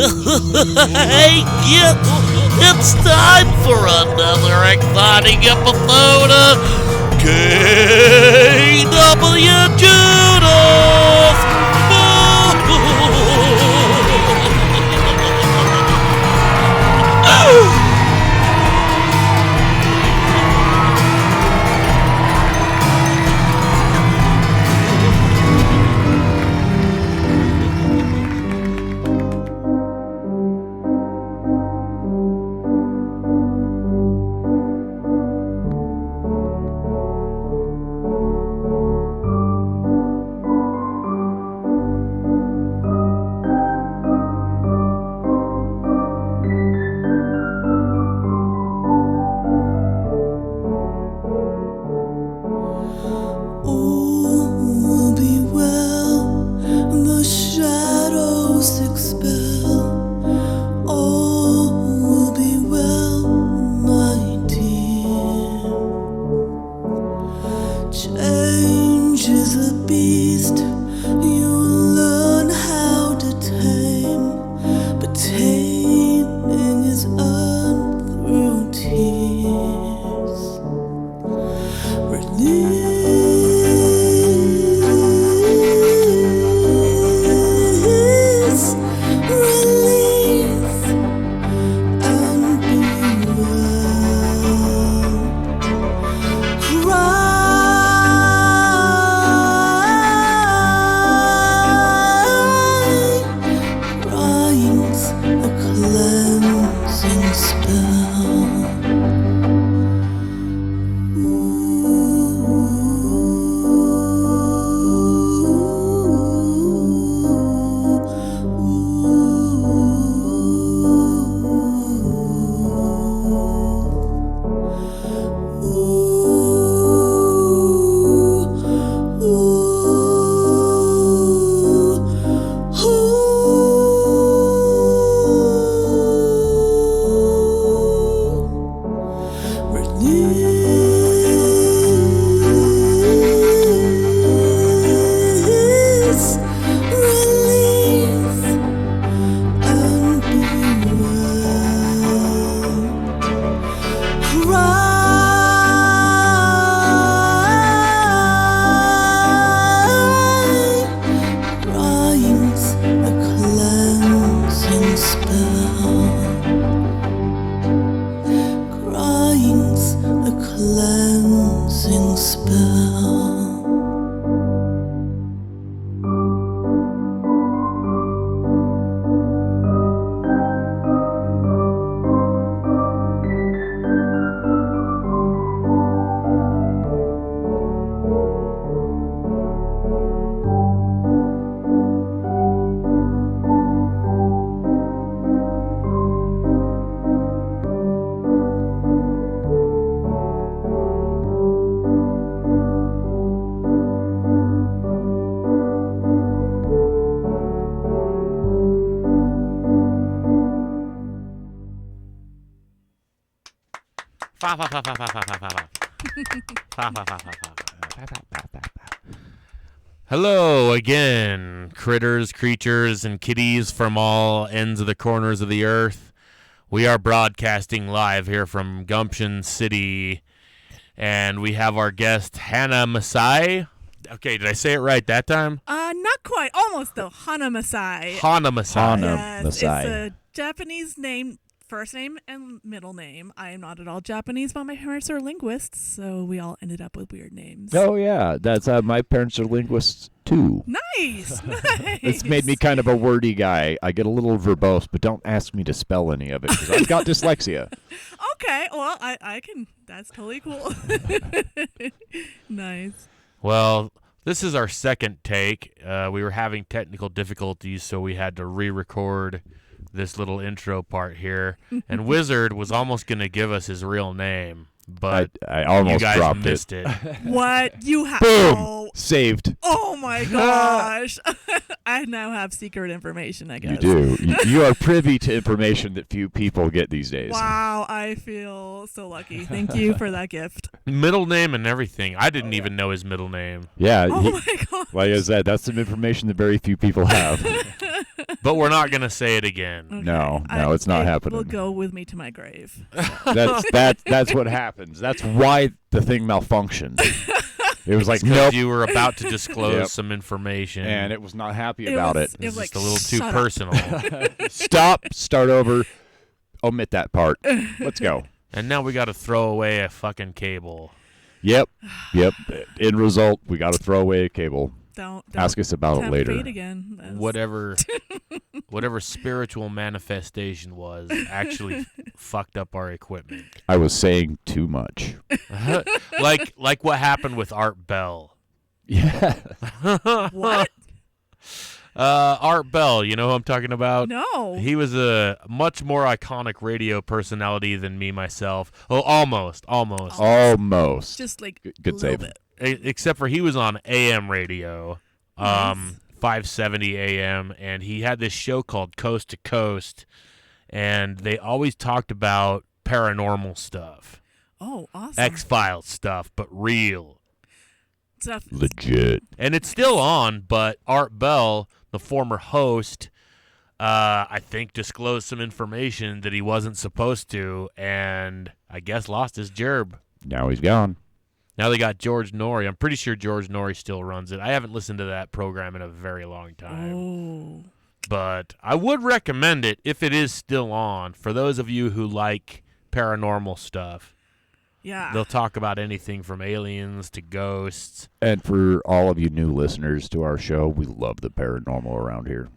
Hey kids, it's time for another exciting episode of KWJUDAS! Hello again, critters, creatures, and kitties from all ends of the corners of the earth. We are broadcasting live here from Gumption City, and we have our guest, Hana Masai. Okay, did I say it right that time? Not quite. Almost, though. Hana Masai. Hana Masai. Hana Masai. It's a Japanese name, first name and middle name. I am not at all Japanese, but my parents are linguists, so we all ended up with weird names. Oh, yeah. That's my parents are linguists, too. Nice. It's made me kind of a wordy guy. I get a little verbose, but don't ask me to spell any of it, because I've got dyslexia. Okay, well, I can. That's totally cool. Nice. Well, this is our second take. We were having technical difficulties, so we had to re-record this little intro part here. And Wizard was almost going to give us his real name, but I almost you guys dropped missed it. What? You have... Boom! Oh, Saved. oh my gosh. I now have secret information, I guess. You do. You are privy to information that few people get these days. Wow, I feel so lucky. Thank you for that gift. Middle name and everything. I didn't even know his middle name. Yeah. Oh my gosh. Like I said, that's some information that very few people have. But we're not going to say it again. Okay. No, it's not happening. Will go with me to my grave. That's what happens. That's why the thing malfunctioned. It was like, Because nope. you were about to disclose some information. And it was not happy about it. It's was just a little too personal. Stop, start over, omit that part. Let's go. And now we got to throw away a fucking cable. Yep. End result, we got to throw away a cable. Don't Ask us about it tempt later. fate again. Whatever spiritual manifestation was actually fucked up our equipment. I was saying too much. like what happened with Art Bell. Yeah. What? Art Bell, you know who I'm talking about? No. He was a much more iconic radio personality than me myself. Oh, almost. Almost. Just like Good a save. little bit. Except for he was on AM radio, Nice. 570 AM, and he had this show called Coast to Coast, and they always talked about paranormal stuff, Oh, awesome. X-Files stuff, but real. Stuff. Legit. And it's still on, but Art Bell, the former host, I think disclosed some information that he wasn't supposed to, and I guess lost his gerb. Now he's gone. Now they got George Norrie. I'm pretty sure George Norrie still runs it. I haven't listened to that program in a very long time. Oh. But I would recommend it if it is still on. For those of you who like paranormal stuff, Yeah. they'll talk about anything from aliens to ghosts. And for all of you new listeners to our show, we love the paranormal around here.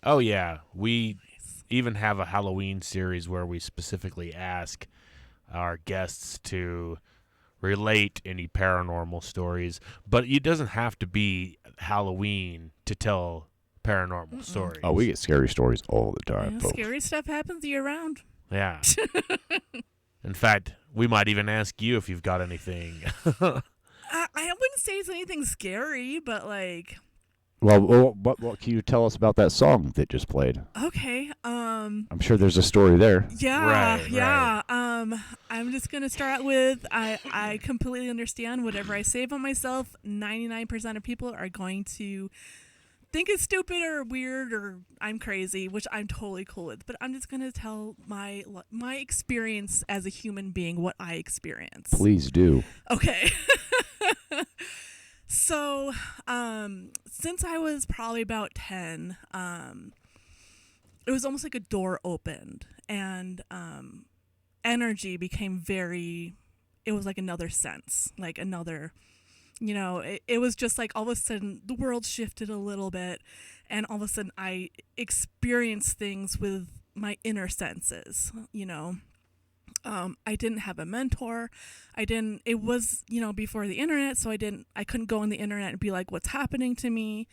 Oh, yeah. We even have a Halloween series where we specifically ask our guests to relate any paranormal stories. But it doesn't have to be Halloween to tell paranormal stories. Oh, we get scary stories all the time, Yeah, folks. scary stuff happens year round. Yeah. In fact, we might even ask you if you've got anything. I wouldn't say it's anything scary, but like, Well, what can you tell us about that song that just played? okay, I'm sure there's a story there. yeah, Right, yeah. I'm just gonna start out with I completely understand whatever I say about myself. 99% of people are going to think it's stupid or weird or I'm crazy, which I'm totally cool with. But I'm just gonna tell my experience as a human being, what I experience. Please do. Okay. So, since I was probably about 10, it was almost like a door opened and energy became it was like another sense, like another, it was just like all of a sudden the world shifted a little bit and all of a sudden I experienced things with my inner senses, I didn't have a mentor. It was, before the internet, so I couldn't go on the internet and be like, what's happening to me?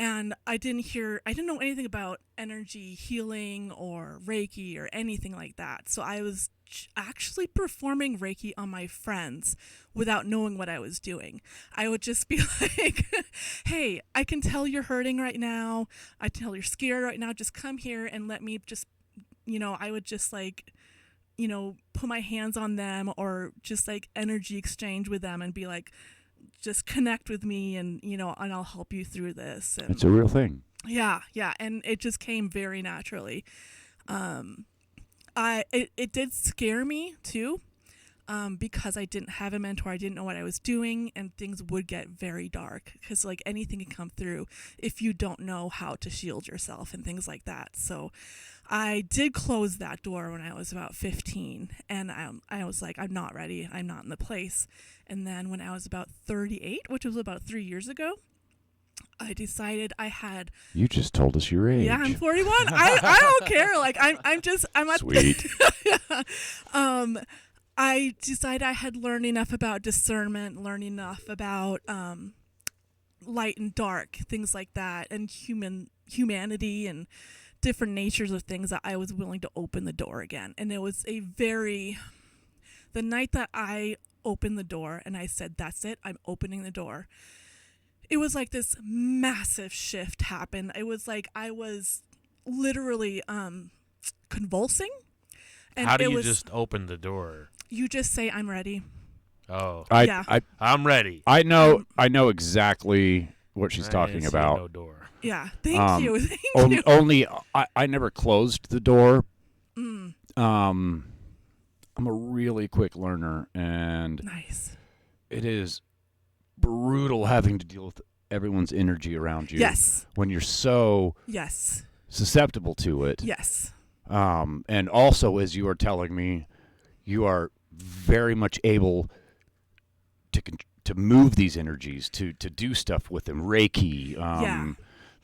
And I didn't know anything about energy healing or Reiki or anything like that. So I was actually performing Reiki on my friends without knowing what I was doing. I would just be like, hey, I can tell you're hurting right now. I tell you're scared right now. Just come here and let me just, I would just like, put my hands on them or just like energy exchange with them and be like, just connect with me and, and I'll help you through this. And It's a real thing. yeah. And it just came very naturally. It did scare me too, because I didn't have a mentor. I didn't know what I was doing and things would get very dark because like anything can come through if you don't know how to shield yourself and things like that. So I did close that door when I was about 15 and I was like, I'm not ready. I'm not in the place. And then when I was about 38, which was about 3 years ago, I decided I had. You just told us your age. Yeah, I'm 41. I don't care. Like I'm at Sweet. I decided I had learned enough about discernment, learned enough about light and dark, things like that, and humanity and different natures of things that I was willing to open the door again. And it was the night that I opened the door and I said, that's it, I'm opening the door. It was like this massive shift happened. It was like I was literally convulsing. And How do you just open the door? You just say, I'm ready. Oh, Yeah. I'm ready. I know exactly what she's I talking see about. no door. Yeah. Thank you. Thank you. Only I never closed the door. Mm, I'm a really quick learner, and nice. it is brutal having to deal with everyone's energy around you. Yes. When you're so Yes. susceptible to it. Yes. And also, as you are telling me, you are very much able to move these energies, to do stuff with them. Reiki. Yeah.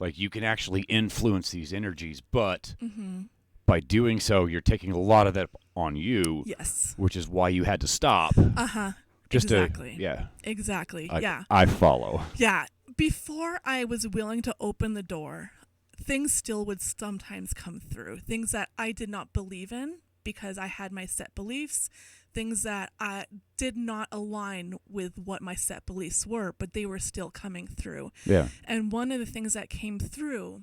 Like you can actually influence these energies, but Mm-hmm. by doing so, you're taking a lot of that on you. Yes. Which is why you had to stop. Uh-huh. Just exactly. yeah. Exactly. I Yeah. follow. Yeah. Before I was willing to open the door, things still would sometimes come through. Things that I did not believe in because I had my set beliefs. Things that did not align with what my set beliefs were, but they were still coming through. Yeah. And one of the things that came through,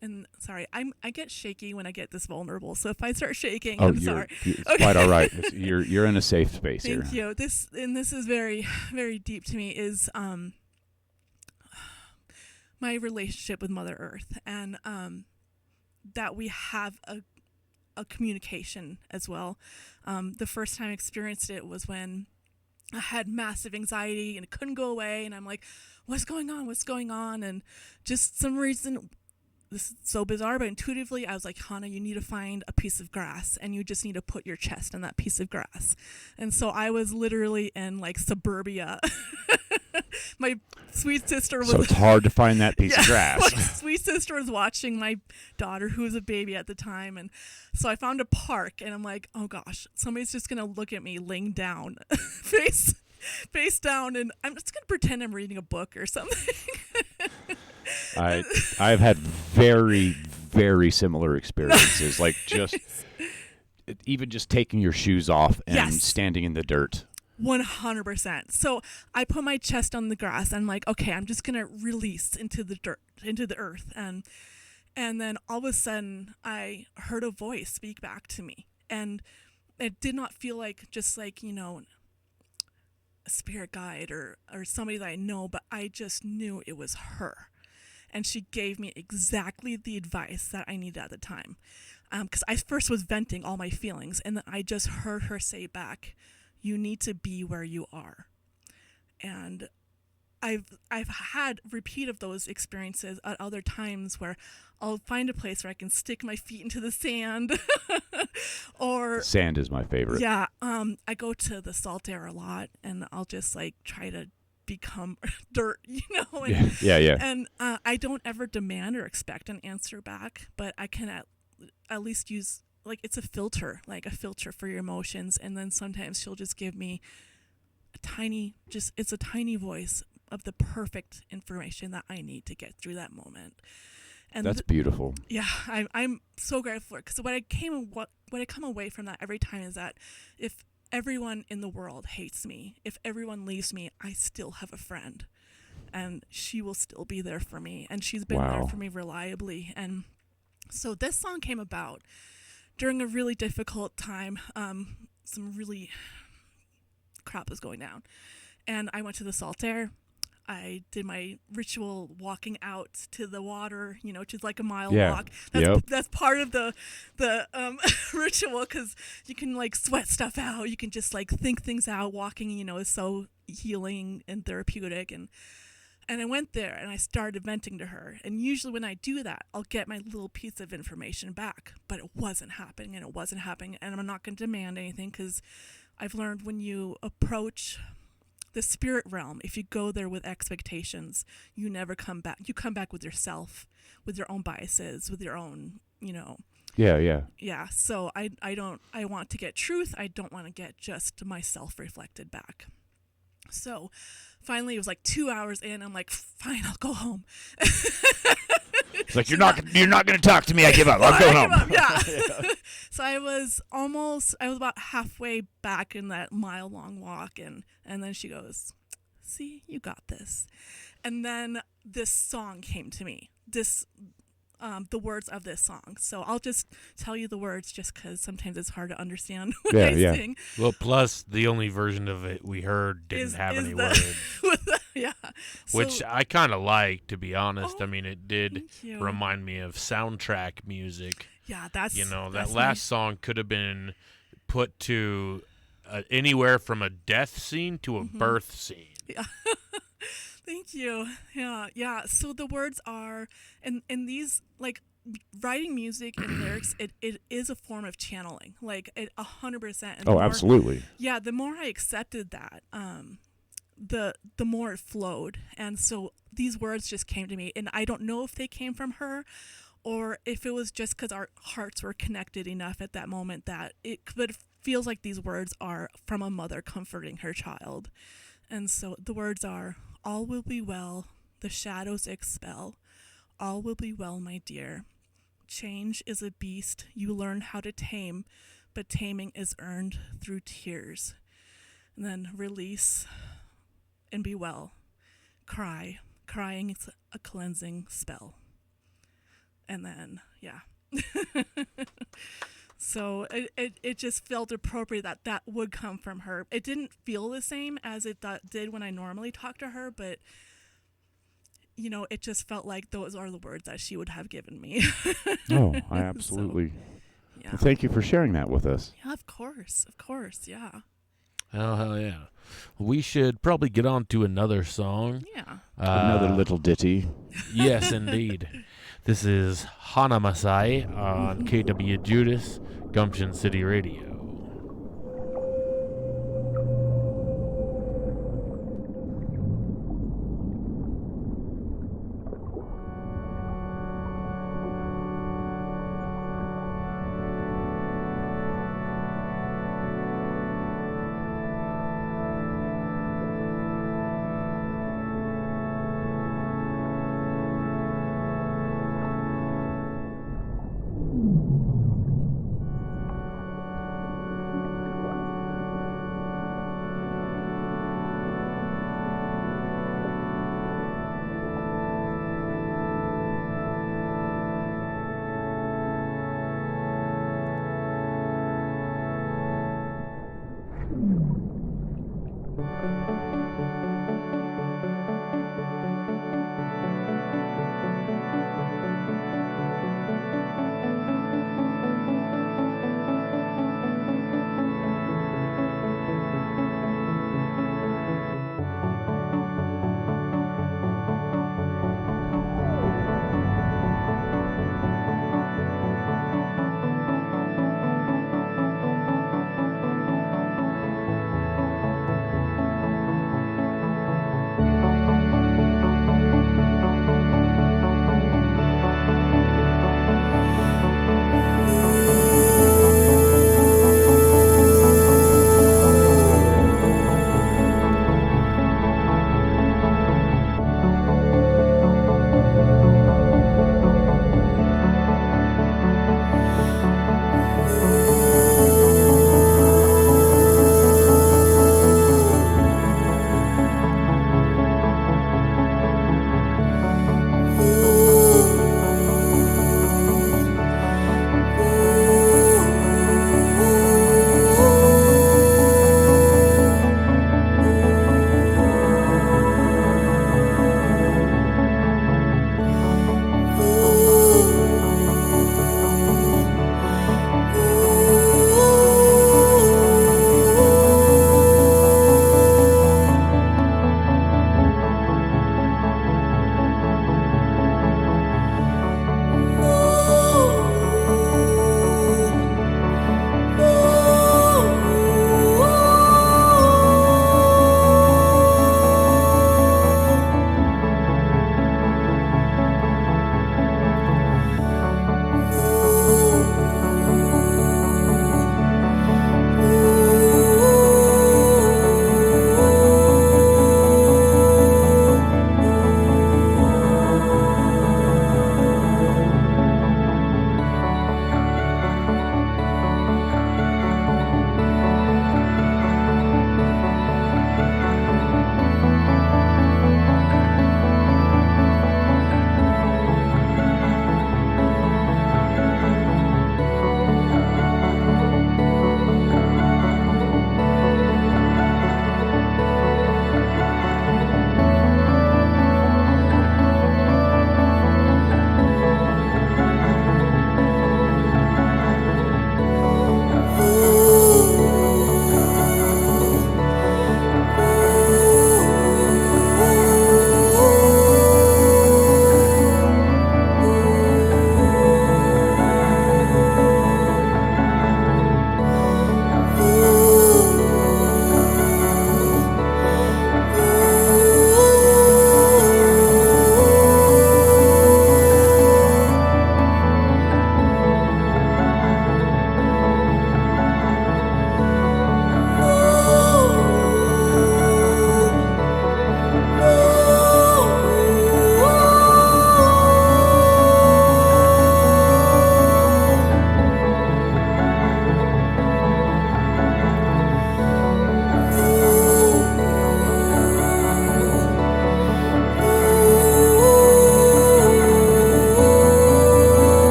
and sorry, I get shaky when I get this vulnerable. So if I start shaking, I'm sorry. It's Okay. quite all right. You're in a safe space here. Thank you. This is very, very deep to me, is my relationship with Mother Earth, and that we have a communication as well. The first time I experienced it was when I had massive anxiety and it couldn't go away, and I'm like, what's going on? What's going on? And just some reason, this is so bizarre, but intuitively I was like, Hana, you need to find a piece of grass, and you just need to put your chest on that piece of grass. And so I was literally in like suburbia. My sweet sister was... So it's hard to find that piece of grass. My sweet sister was watching my daughter, who was a baby at the time, and so I found a park, and I'm like, oh gosh, somebody's just gonna look at me laying down, face down, and I'm just gonna pretend I'm reading a book or something. I've had very, very similar experiences. Like even just taking your shoes off and Yes. standing in the dirt. 100%. So I put my chest on the grass, and I'm like, okay, I'm just gonna release into the dirt, into the earth, and then all of a sudden I heard a voice speak back to me, and it did not feel like just like, you know, a spirit guide or somebody that I know, but I just knew it was her. And she gave me exactly the advice that I needed at the time. Because I first was venting all my feelings, and then I just heard her say back, you need to be where you are. And I've had repeat of those experiences at other times where I'll find a place where I can stick my feet into the sand. Or Sand is my favorite. yeah, I go to the salt air a lot, and I'll just like try to become dirt, you know. And, Yeah. And I don't ever demand or expect an answer back, but I can at least use, like, it's a filter for your emotions. And then sometimes she'll just give me it's a tiny voice of the perfect information that I need to get through that moment. And That's beautiful. yeah, I'm so grateful for it, because what I come away from that every time is that if everyone in the world hates me, if everyone leaves me, I still have a friend, and she will still be there for me, and she's been there for me reliably. And so this song came about during a really difficult time. Some really crap was going down, and I went to the salt air. I did my ritual walking out to the water, you know, which is like a mile walk. That's part of the ritual, because you can like sweat stuff out. You can just like think things out. Walking, you know, is so healing and therapeutic. And I went there and I started venting to her. And usually when I do that, I'll get my little piece of information back. But it wasn't happening, and And I'm not going to demand anything, because I've learned when you approach the spirit realm, if you go there with expectations, you never come back. You come back with yourself, with your own biases, with your own, you know. Yeah. So I want to get truth. I don't want to get just myself reflected back. So finally it was like 2 hours in. I'm like, fine, I'll go home. It's like, you're not going to talk to me. I give up. I'm going home. Yeah. So I was about halfway back in that mile-long walk, and then she goes, see, you got this. And then this song came to me, the words of this song. So I'll just tell you the words, just because sometimes it's hard to understand when I sing. Well, plus the only version of it we heard didn't have any words. Yeah. Which So, I kind of like, to be honest. oh, I mean, it did thank you. remind me of soundtrack music. Yeah, that's That that's last song could have been put to anywhere from a death scene to a birth scene. Yeah. Thank you. Yeah, yeah. So the words are, and these, like, writing music and lyrics, it is a form of channeling, like, 100%. And Oh, absolutely. Yeah, the more I accepted that, the more it flowed, and so these words just came to me, and I don't know if they came from her, or if it was just because our hearts were connected enough at that moment that but it feels like these words are from a mother comforting her child. And so the words are, all will be well, the shadows expel, all will be well, my dear. Change is a beast you learn how to tame, but taming is earned through tears. And then release and be well. Crying is a cleansing spell. And then, yeah. So it just felt appropriate that would come from her. It didn't feel the same as it did when I normally talk to her, but, it just felt like those are the words that she would have given me. Oh, I absolutely. So, yeah. Well, thank you for sharing that with us. Yeah, of course, yeah. Oh, hell yeah. We should probably get on to another song. Yeah. Another little ditty. Yes, indeed. This is Hana Masai on KWJUDAS, Gumption City Radio.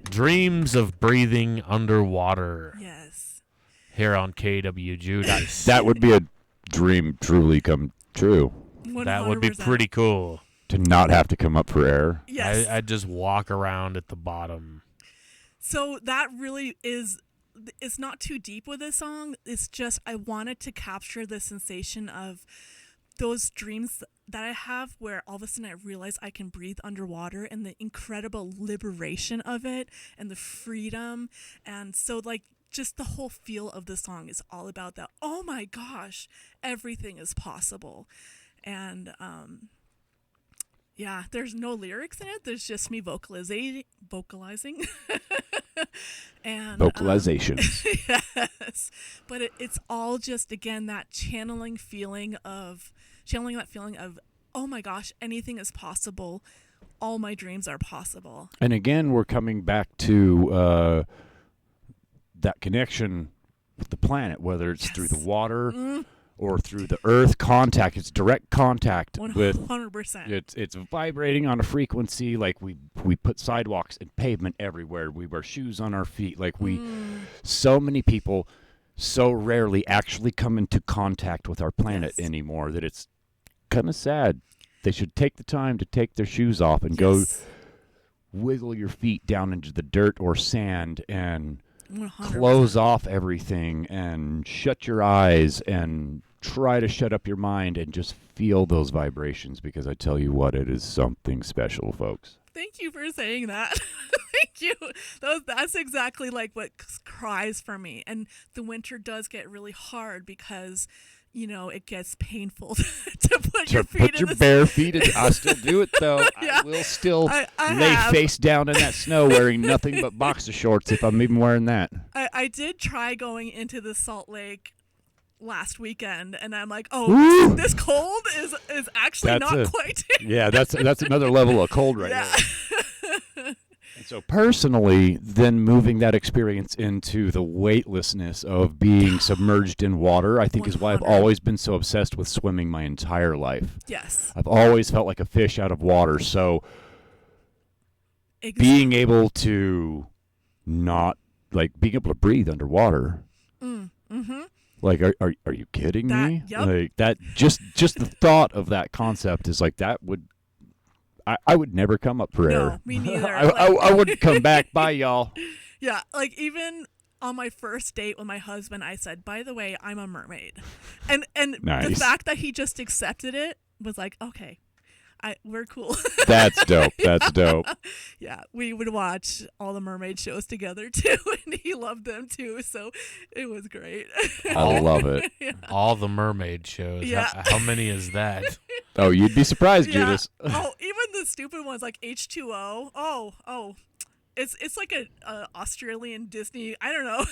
Dreams of breathing underwater. Yes. Here on KWJUDAS. That would be a dream truly come true. 100%. That would be pretty cool. To not have to come up for air. Yes. I'd just walk around at the bottom. So that really is, it's not too deep with this song. It's just I wanted to capture the sensation of those dreams that I have where all of a sudden I realize I can breathe underwater and the incredible liberation of it and the freedom. And so like just the whole feel of the song is all about that. Oh my gosh, everything is possible. And yeah, there's no lyrics in it. There's just me vocalizing. And Vocalization. Yes. But it's all just, again, that channeling that feeling of, oh my gosh, anything is possible. All my dreams are possible. And again, we're coming back to that connection with the planet, whether it's through the water or through the earth contact. It's direct contact 100%. with it's vibrating on a frequency. Like we put sidewalks and pavement everywhere. We wear shoes on our feet. Like so many people so rarely actually come into contact with our planet anymore that it's kind of sad. They should take the time to take their shoes off and go wiggle your feet down into the dirt or sand and 100%. close off everything and shut your eyes and try to shut up your mind and just feel those vibrations, because I tell you what, it is something special, folks. Thank you for saying that. Thank you. That's exactly like what cries for me. And the winter does get really hard because, you know, it gets painful to put your feet in the bare feet in. I still do it, though. Yeah. I will still I lay have. face down in that snow wearing nothing but boxer shorts if I'm even wearing that. I did try going into the Salt Lake last weekend, and I'm like, Woo! this cold is actually not quite. Yeah, that's another level of cold right there. And so personally, then moving that experience into the weightlessness of being submerged in water, I think is why I've 100. always been so obsessed with swimming my entire life. Yes. I've always felt like a fish out of water. So being able to being able to breathe underwater. Mm-hmm. Like, are you kidding me? Yep. Like that, just the thought of that concept is like that would. I would never come up for air. No, me neither. I wouldn't come back. Bye, y'all. Yeah, like even on my first date with my husband, I said, "By the way, I'm a mermaid," and Nice. the fact that he just accepted it was like, okay, we're cool. That's dope. That's dope. Yeah, we would watch all the mermaid shows together too, and he loved them too, so it was great. I love it. Yeah. All the mermaid shows. Yeah. How many is that? Oh, you'd be surprised, Yeah. Judas. Oh, even the stupid ones like H2O. Oh. It's like a Australian Disney. I don't know.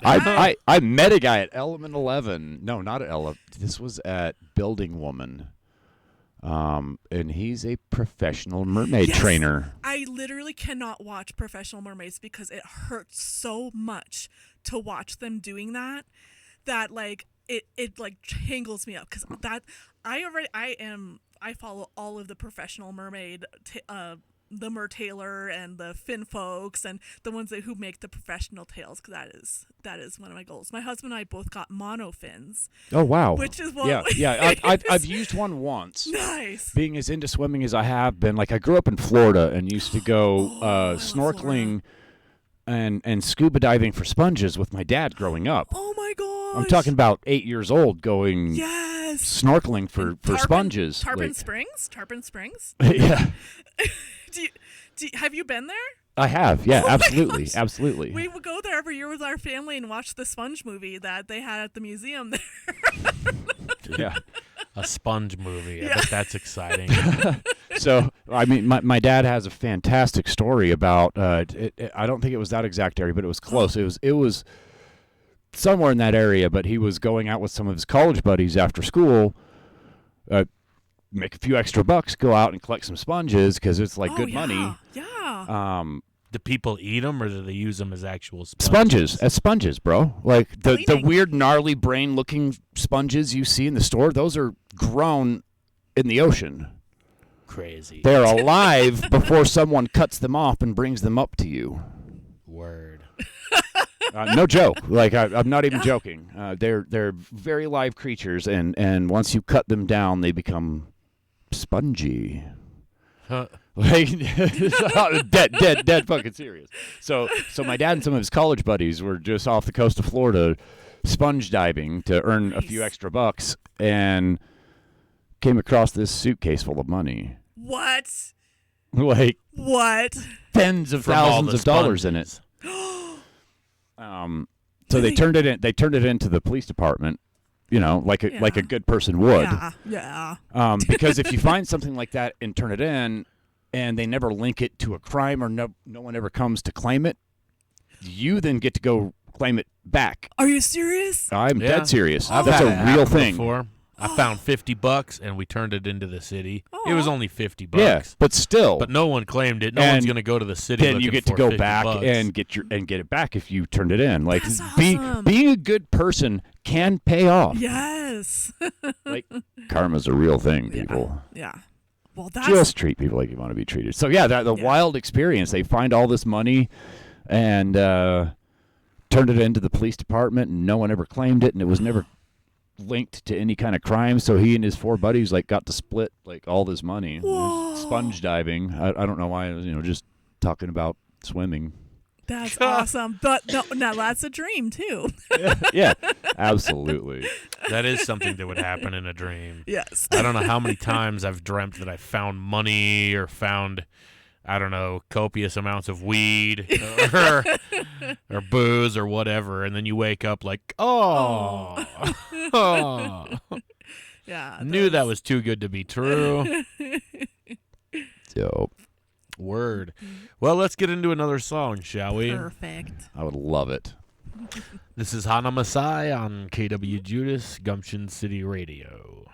I met a guy at Element 11. No, not at Element. This was at Building Woman. And he's a professional mermaid trainer. I literally cannot watch professional mermaids because it hurts so much to watch them doing that like it like tangles me up, because that I follow all of the professional mermaid the Mer Taylor and the Fin folks and the ones who make the professional tails, because that is one of my goals. My husband and I both got mono fins. Oh, wow. Which is what I've used one once. Nice. Being as into swimming as I have been, like I grew up in Florida and used to go snorkeling and scuba diving for sponges with my dad growing up. Oh my gosh. I'm talking about 8 years old going snorkeling for sponges. Tarpon Springs? Yeah. Have you been there? I have, yeah, Oh my absolutely, gosh. absolutely. We would go there every year with our family and watch the Sponge movie that they had at the museum there. Yeah. A sponge movie. I Yeah. bet that's exciting. So, I mean, my dad has a fantastic story about, I don't think it was that exact area, but it was close. It was somewhere in that area, but he was going out with some of his college buddies after school, make a few extra bucks, go out and collect some sponges because it's like good money. Yeah. Do people eat them, or do they use them as actual sponges? As sponges, bro. Like the Bleeding. weird, gnarly brain-looking sponges you see in the store, those are grown in the ocean. Crazy. They're alive before someone cuts them off and brings them up to you. Word. No joke. Like I'm not even joking. They're very live creatures, and once you cut them down, they become spongy. Huh. Like dead fucking serious. So my dad and some of his college buddies were just off the coast of Florida, sponge diving to earn a few extra bucks, and came across this suitcase full of money. What? Like What? tens of From all thousands the of dollars in it. So they turned it in. They turned it into the police department, like a good person would. Yeah. Because if you find something like that and turn it in, and they never link it to a crime, or no one ever comes to claim it, you then get to go claim it back. Are you serious? I'm dead serious. I've That's had a it real happen thing. Before. I found $50 and we turned it into the city. It was only $50. Yeah, but still. But no one claimed it. No one's going to go to the city. Then you get to go back $50. and get it back if you turned it in. Like That's awesome. being a good person can pay off. Yes. Like karma's a real thing, people. Yeah. Well, that's Just treat people like you want to be treated. So yeah, the wild experience. They find all this money and turned it into the police department, and no one ever claimed it, and it was never linked to any kind of crime. So he and his 4 buddies got to split all this money. Sponge diving. I don't know why I was just talking about swimming. That's awesome. But now that's a dream too. Yeah, absolutely. That is something that would happen in a dream. Yes. I don't know how many times I've dreamt that I found money or found, I don't know, copious amounts of weed or booze or whatever, and then you wake up like, oh. Yeah. Knew that was too good to be true. Dope. Word. Well, let's get into another song, shall we? Perfect. I would love it. This is Hana Masai on KWJUDAS, Gumption City Radio.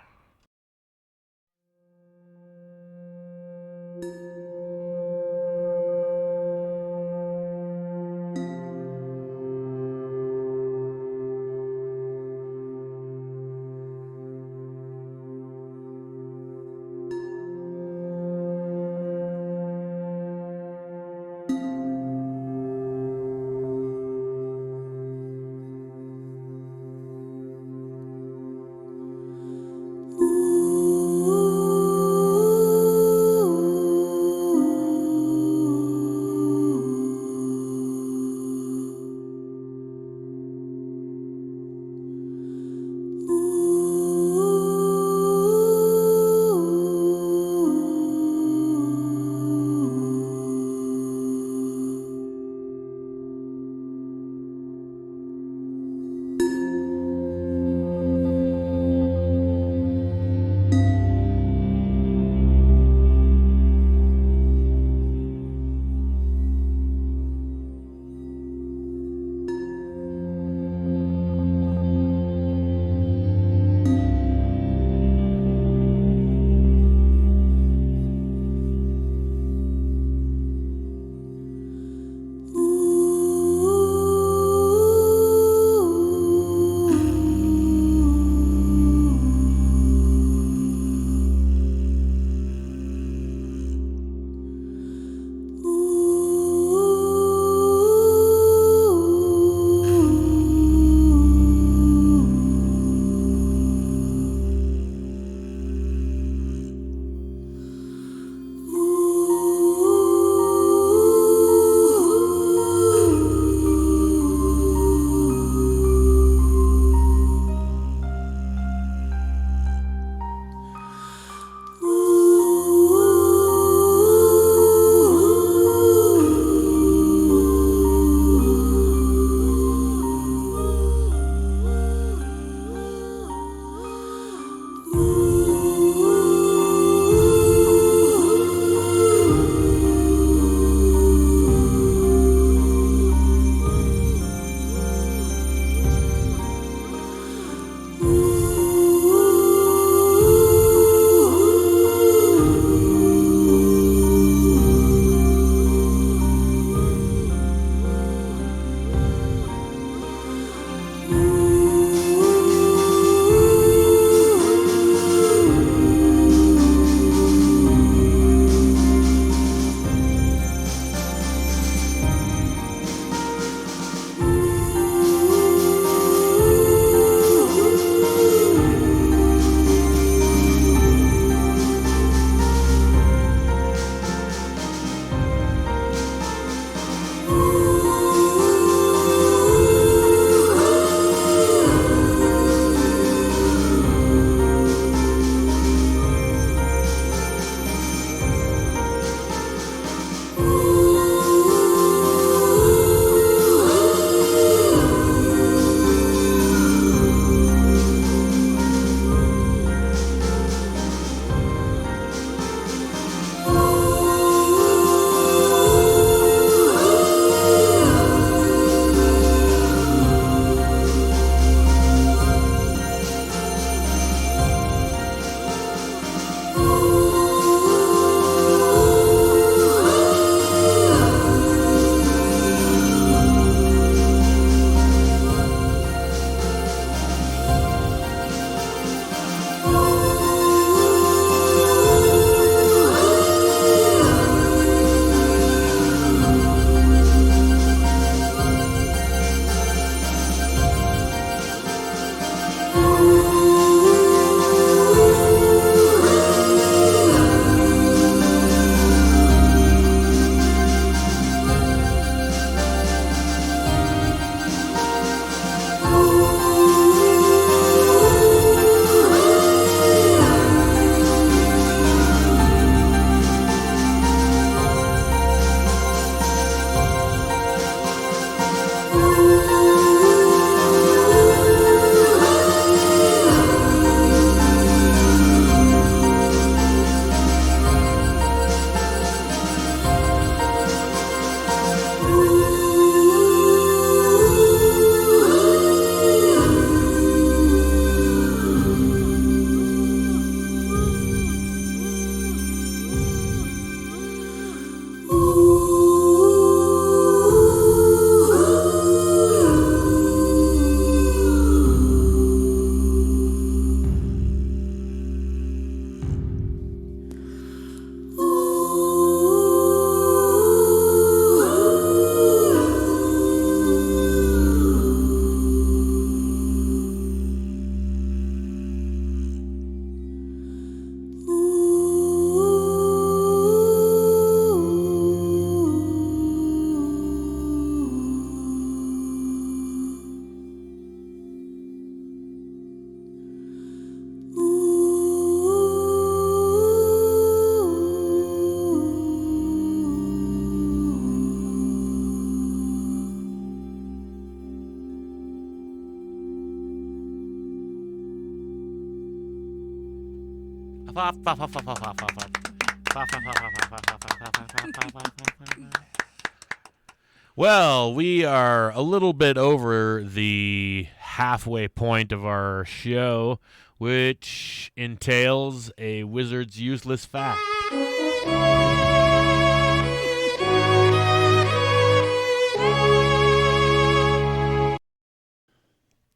Well, we are a little bit over the halfway point of our show, which entails a wizard's useless fact.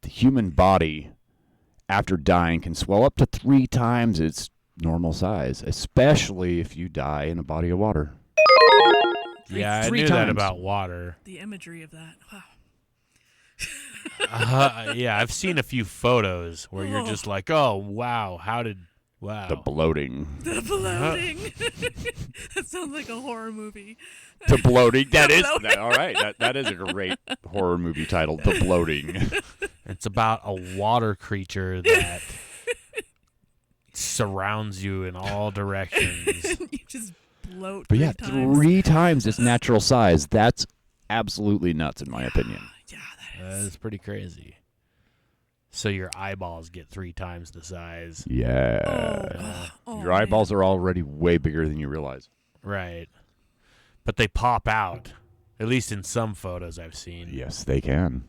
The human body, after dying, can swell up to 3 times its normal size, especially if you die in a body of water. Yeah, I 3 knew that times. about water. The imagery of that. Wow. Yeah, I've seen a few photos where you're just like, oh, wow, wow. The bloating. The bloating. That sounds like a horror movie. The bloating. That is bloating. all right. That is a great horror movie title. The bloating. It's about a water creature that surrounds you in all directions. You just bloat. But yeah, 3 times. 3 times its natural size. That's absolutely nuts, in my opinion. Yeah, that is. That's pretty crazy. So your eyeballs get 3 times the size. Yeah. Oh, Your eyeballs are already way bigger than you realize. Right. But they pop out, at least in some photos I've seen. Yes, they can.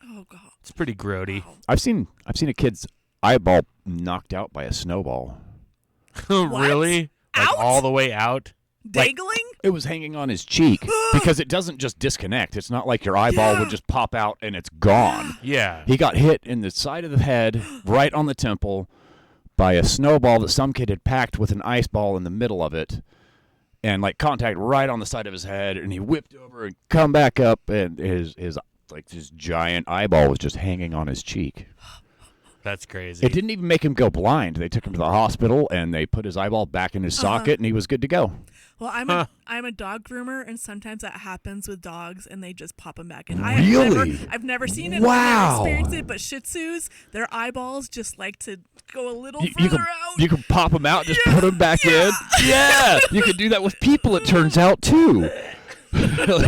Oh God. It's pretty grody. Wow. I've seen a kid's eyeball knocked out by a snowball. Really? Like Out? all the way out? Dangling? It was hanging on his cheek because it doesn't just disconnect. It's not like your eyeball would just pop out and it's gone. Yeah. He got hit in the side of the head, right on the temple, by a snowball that some kid had packed with an ice ball in the middle of it, and like contact right on the side of his head. And he whipped over and come back up, and his giant eyeball was just hanging on his cheek. That's crazy. It didn't even make him go blind. They took him to the hospital and they put his eyeball back in his socket, and he was good to go. Well, I'm a dog groomer, and sometimes that happens with dogs, and they just pop them back in. Really? I've never seen it. Wow. I've never experienced it, but Shih Tzus, their eyeballs just like to go a little further out. You can pop them out, just put them back in. Yeah. Yeah, you can do that with people. It turns out too. Oh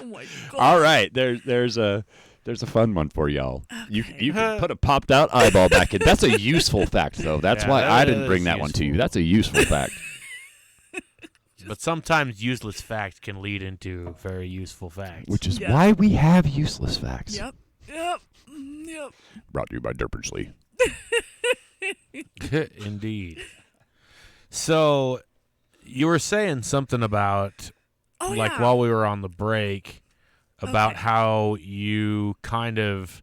my God. All right, there's a fun one for y'all. You Okay. you can put a popped out eyeball back in. That's a useful fact, though. That's Yeah, why that I didn't is bring that one to you. useful. That's a useful fact. But sometimes useless facts can lead into very useful facts. Which is Yeah. why we have useless facts. Yep. Yep. Brought to you by Derpinsley. Indeed. So you were saying something about, Oh, like, yeah. while we were on the break, about Okay. how you kind of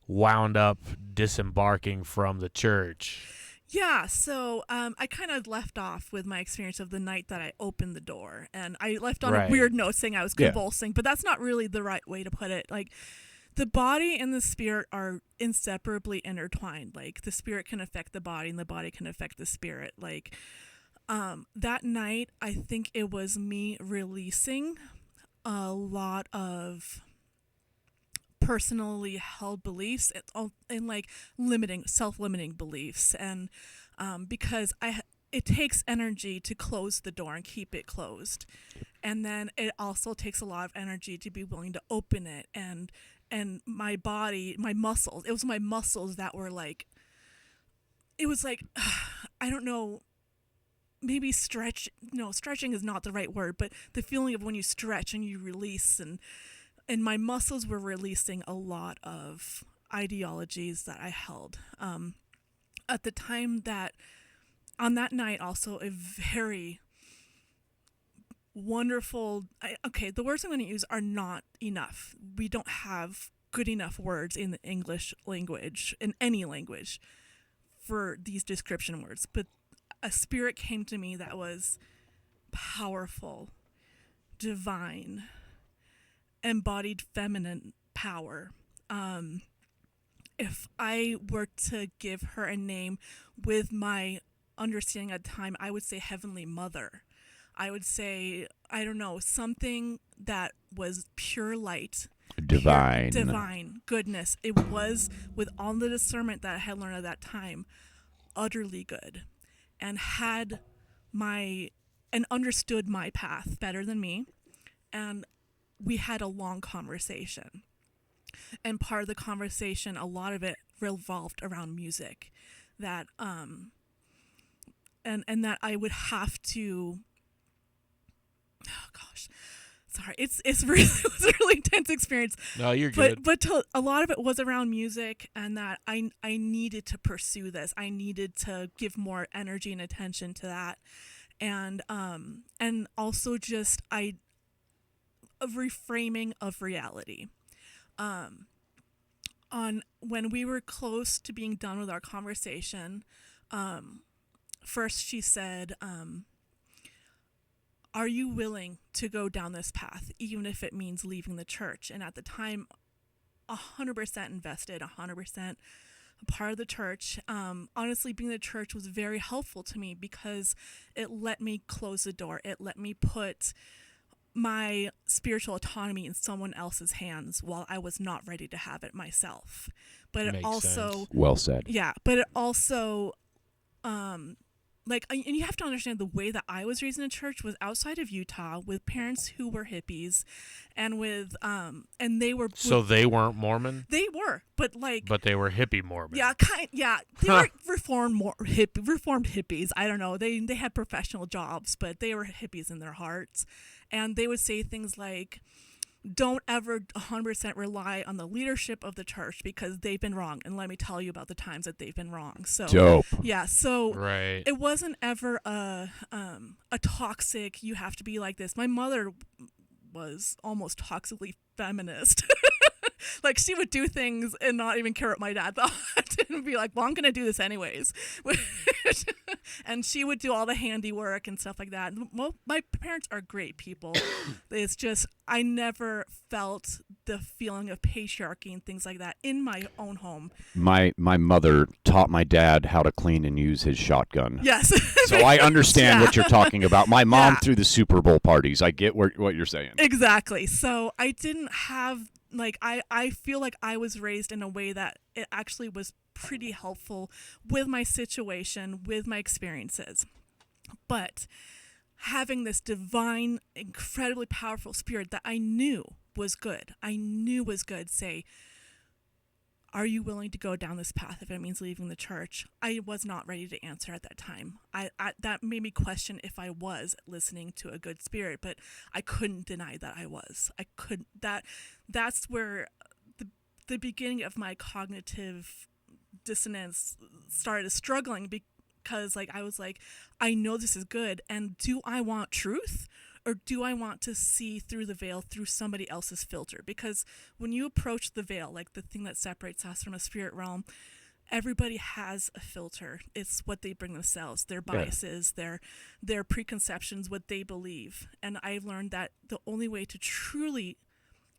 wound up disembarking from the church. Yeah, so I kind of left off with my experience of the night that I opened the door, and I left on Right. a weird note saying I was Yeah. convulsing, but that's not really the right way to put it. Like, the body and the spirit are inseparably intertwined. Like, the spirit can affect the body, and the body can affect the spirit. Like, that night, I think it was me releasing a lot of personally held beliefs and like self-limiting beliefs, and because it takes energy to close the door and keep it closed, and then it also takes a lot of energy to be willing to open it, and my body, my muscles, it was my muscles that were like, it was like I don't know, maybe stretching is not the right word, but the feeling of when you stretch and you release, and my muscles were releasing a lot of ideologies that I held. At the time on that night, also a very wonderful, the words I'm going to use are not enough. We don't have good enough words in the English language, in any language, for these description words. But a spirit came to me that was powerful, divine, embodied feminine power. If I were to give her a name with my understanding at the time, I would say Heavenly Mother. I would say, I don't know, something that was pure light. Divine. Divine goodness. It was, with all the discernment that I had learned at that time, utterly good, and understood my path better than me. And we had a long conversation. And part of the conversation, a lot of it revolved around music. that and that I would have to, oh gosh, sorry, it's really it was a really intense experience. No, you're good. But a lot of it was around music, and that I needed to pursue this. I needed to give more energy and attention to that, and also just a reframing of reality. On when we were close to being done with our conversation, first she said, are you willing to go down this path, even if it means leaving the church? And at the time, 100% invested, 100% a part of the church. Honestly, being in the church was very helpful to me because it let me close the door. It let me put my spiritual autonomy in someone else's hands while I was not ready to have it myself. But it also... sense. Well said. Yeah, but it also... and you have to understand the way that I was raised in a church was outside of Utah with parents who were hippies, and with and they were. So they weren't Mormon. They were, but they were hippie Mormon. They were reformed hippies. I don't know. They had professional jobs, but they were hippies in their hearts, and they would say things like, don't ever 100% rely on the leadership of the church because they've been wrong. And let me tell you about the times that they've been wrong. So dope. Yeah. So right. It wasn't ever a toxic, you have to be like this. My mother was almost toxically feminist. Like, she would do things and not even care what my dad thought and be like, well, I'm going to do this anyways. And she would do all the handiwork and stuff like that. Well, my parents are great people. It's just, I never felt the feeling of patriarchy and things like that in my own home. My mother taught my dad how to clean and use his shotgun. Yes. So I understand what you're talking about. My mom threw the Super Bowl parties. I get what you're saying. Exactly. So I didn't have... I feel like I was raised in a way that it actually was pretty helpful with my situation, with my experiences. But having this divine, incredibly powerful spirit that I knew was good, say, are you willing to go down this path if it means leaving the church? I was not ready to answer at that time. That made me question if I was listening to a good spirit, but I couldn't deny that I was. I couldn't. That's where the beginning of my cognitive dissonance started struggling, because I was like, I know this is good, and do I want truth? Or do I want to see through the veil through somebody else's filter? Because when you approach the veil, like the thing that separates us from a spirit realm, everybody has a filter. It's what they bring themselves, their biases, their preconceptions, what they believe. And I've learned that the only way to truly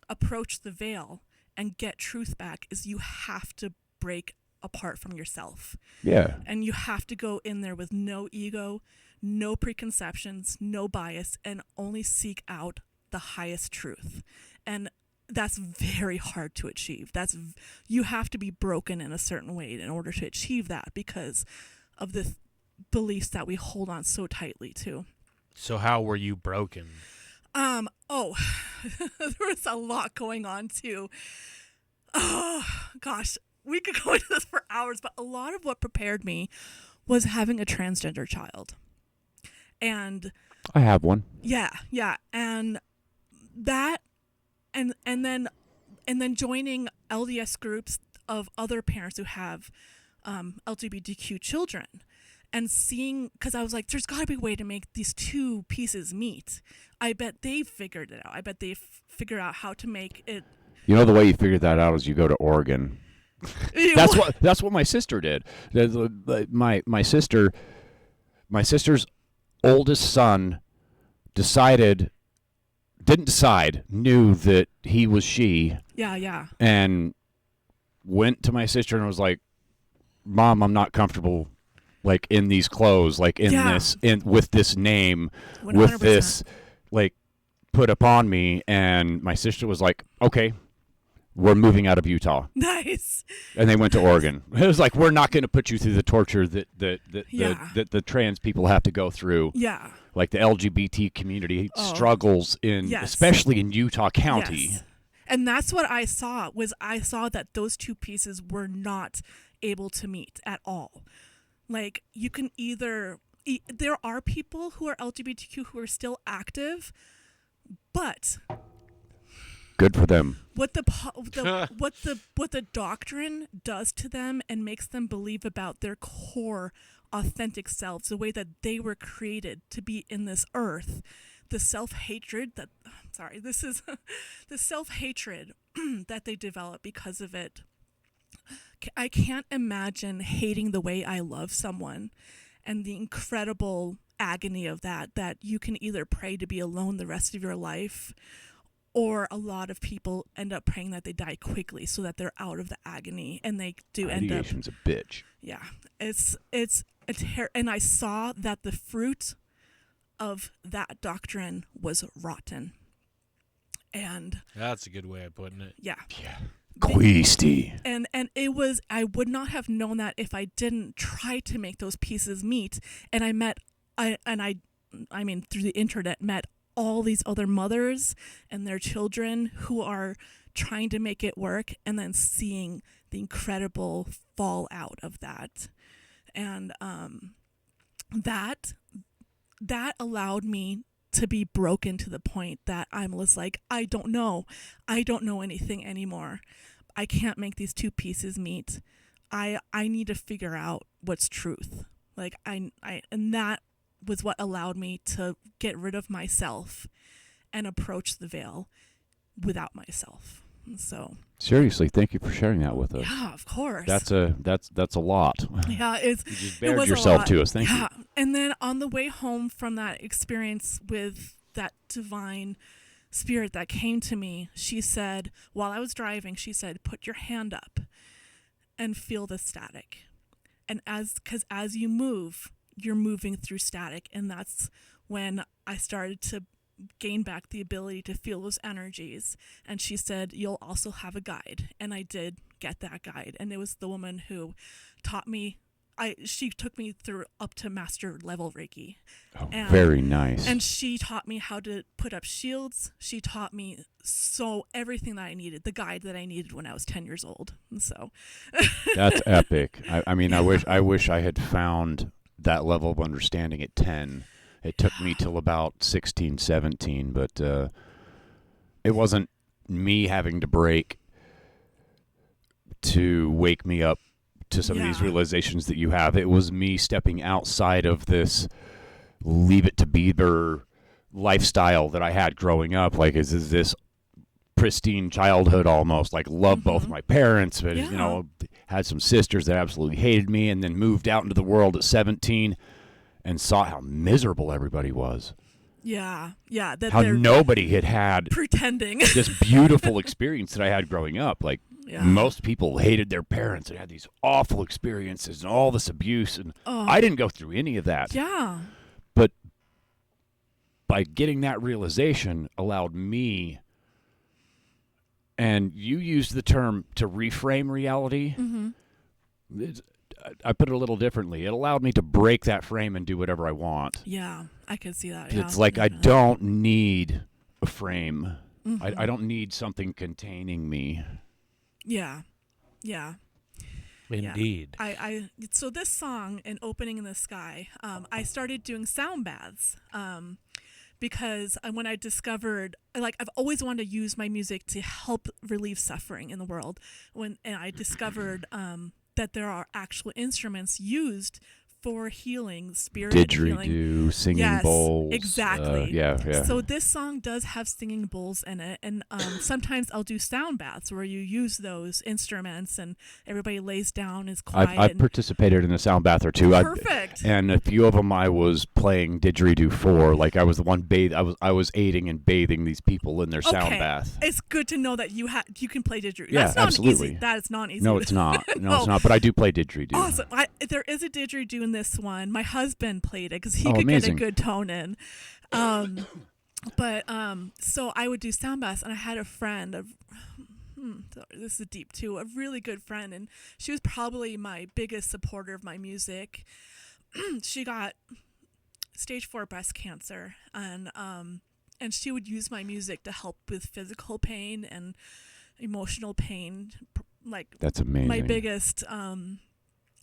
approach the veil and get truth back is you have to break apart from yourself. Yeah. And you have to go in there with no ego, no preconceptions, no bias, and only seek out the highest truth. And that's very hard to achieve. You have to be broken in a certain way in order to achieve that, because of the beliefs that we hold on so tightly to. So how were you broken? There was a lot going on too. Oh gosh, we could go into this for hours, but a lot of what prepared me was having a transgender child. And I have one. Yeah. And that and then joining LDS groups of other parents who have LGBTQ children, and seeing, because I was like, there's got to be a way to make these two pieces meet. I bet they've figured it out. I bet they've figured out how to make it. You know, the way you figured that out is you go to Oregon. That's what my sister did. My sister's oldest son knew that he was she. Yeah. And went to my sister and was like, Mom, I'm not comfortable, like, in these clothes, like, with this name, 100%. with this, like, put upon me. And my sister was like, okay, we're moving out of Utah. Nice. And they went to Oregon. It was like, we're not going to put you through the torture that the trans people have to go through. Yeah. Like the LGBT community struggles especially in Utah County. Yes. And that's what I saw, was I saw that those two pieces were not able to meet at all. Like, you can either there are people who are LGBTQ who are still active, but Good for them. what the what the doctrine does to them and makes them believe about their core authentic selves, the way that they were created to be in this earth, the self-hatred that the self-hatred that they develop because of it. I can't imagine hating the way I love someone, and the incredible agony of that you can either pray to be alone the rest of your life, or a lot of people end up praying that they die quickly so that they're out of the agony, and they do end up. Ideation's a bitch. Yeah, it's and I saw that the fruit of that doctrine was rotten. And That's a good way of putting it. yeah. Yeah. Queasty. And it was, I would not have known that if I didn't try to make those pieces meet. And I mean through the internet met all these other mothers and their children who are trying to make it work, and then seeing the incredible fallout of that. And that allowed me to be broken to the point that I was like, I don't know anything anymore. I can't make these two pieces meet. I need to figure out what's truth. Like and that was what allowed me to get rid of myself and approach the veil without myself. And so Seriously, thank you for sharing that with us. yeah, of course. That's a lot. Yeah, You just it bared was yourself a lot. to us. Thank you. Yeah, and then on the way home from that experience with that divine spirit that came to me, she said, while I was driving, she said, put your hand up and feel the static. And because as you move, you're moving through static. And that's when I started to gain back the ability to feel those energies. And she said, you'll also have a guide. And I did get that guide. And it was the woman who taught me. She took me through up to master level Reiki. Oh, very nice. And she taught me how to put up shields. She taught me everything that I needed, the guide that I needed when I was 10 years old. And so That's epic. I mean, I wish I had found that level of understanding at 10. It took me till about 16, 17, but it wasn't me having to break to wake me up to some of these realizations that you have. It was me stepping outside of this Leave It to Beaver lifestyle that I had growing up. Like, is this pristine childhood almost, like loved both my parents, but you know, had some sisters that absolutely hated me, and then moved out into the world at 17 and saw how miserable everybody was. Yeah. That how they're nobody had pretending this beautiful experience that I had growing up. Like, most people hated their parents and had these awful experiences and all this abuse, and I didn't go through any of that. Yeah. But by getting that realization allowed me, and you used the term to reframe reality. I put it a little differently. It allowed me to break that frame and do whatever I want. Yeah, I could see that. It's like I don't need a frame. I don't need something containing me. Yeah. Indeed. I so this song, An Opening in the Sky, I started doing sound baths because when I discovered, like, I've always wanted to use my music to help relieve suffering in the world. And I discovered that there are actual instruments used for healing, spirit healing. Didgeridoo, singing bowls. Exactly. Yeah. So this song does have singing bowls in it, and sometimes I'll do sound baths where you use those instruments and everybody lays down, is quiet. I've participated in a sound bath or two. Perfect. And a few of them I was playing didgeridoo for. Like, I was the one I was aiding and bathing these people in their sound bath. It's good to know that you can play didgeridoo. Yeah, That's not absolutely. easy. That is not easy. No, it's not. No, it's not. But I do play didgeridoo. Awesome. There is a didgeridoo in this one. My husband played it because he could amazing. get a good tone in. So I would do sound baths, and I had a friend. This is deep too. A really good friend, and she was probably my biggest supporter of my music. She got stage 4 breast cancer, and she would use my music to help with physical pain and emotional pain. Like, that's amazing. My biggest